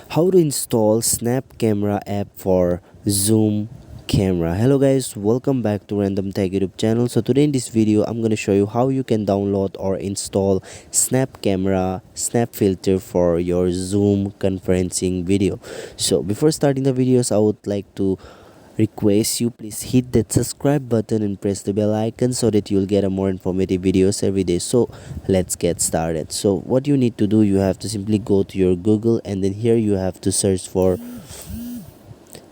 How to install Snap Camera app for Zoom camera. Hello guys, welcome back to Random Tech YouTube channel. So today in this video I'm going to show you how you can download or install Snap Camera snap filter for your Zoom conferencing video. So before starting the videos, I would like to request you please hit that subscribe button and press the bell icon so that you'll get a more informative videos every day. So let's get started. So what you need to do, you have to simply go to your Google, and then here you have to search for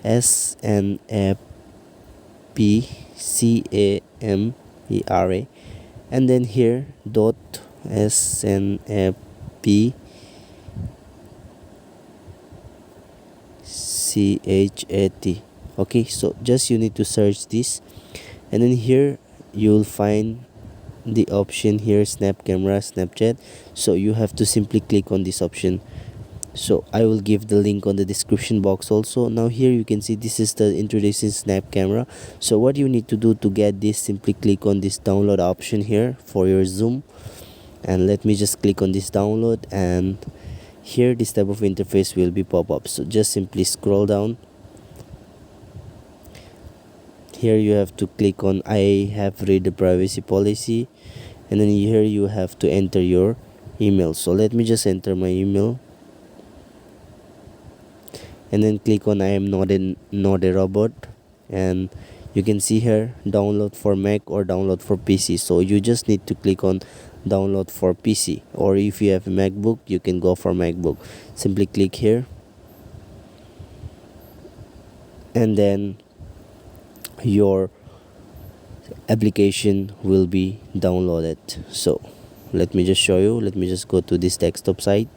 snapcamera, and then here dot snapchat. Okay, so just you need to search this, and then here you'll find the option here, snap camera Snapchat. So you have to simply click on this option. So I will give the link on the description box also. Now here you can see this is the introducing snap camera. So what you need to do to get this, simply click on this download option here for your Zoom, and let me just click on this download, and here this type of interface will be pop up. So just simply scroll down. Here you have to click on I have read the privacy policy, and then here you have to enter your email. So let me just enter my email, and then click on I am not a robot, and you can see here download for Mac or download for PC. So you just need to click on download for PC, or if you have a MacBook you can go for MacBook. Simply click here, and then your application will be downloaded. So let me just show you. Let me just go to this desktop site,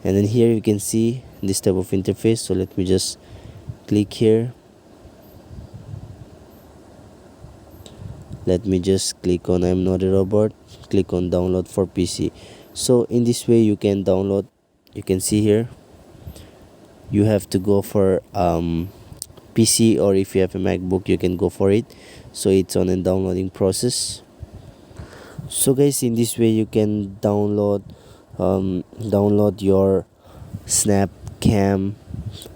and then here you can see this type of interface. So let me just click here. Let me just click on I'm not a robot, click on download for PC. So in this way you can download. You can see here you have to go for PC, or if you have a MacBook you can go for it. So it's on a downloading process. So guys, in this way you can download your Snapcam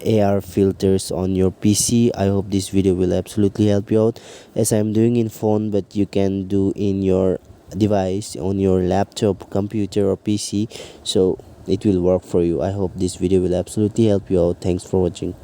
AR filters on your PC. I hope this video will absolutely help you out, as I'm doing in phone, but you can do in your device, on your laptop, computer or PC. So it will work for you. I hope this video will absolutely help you out. Thanks for watching.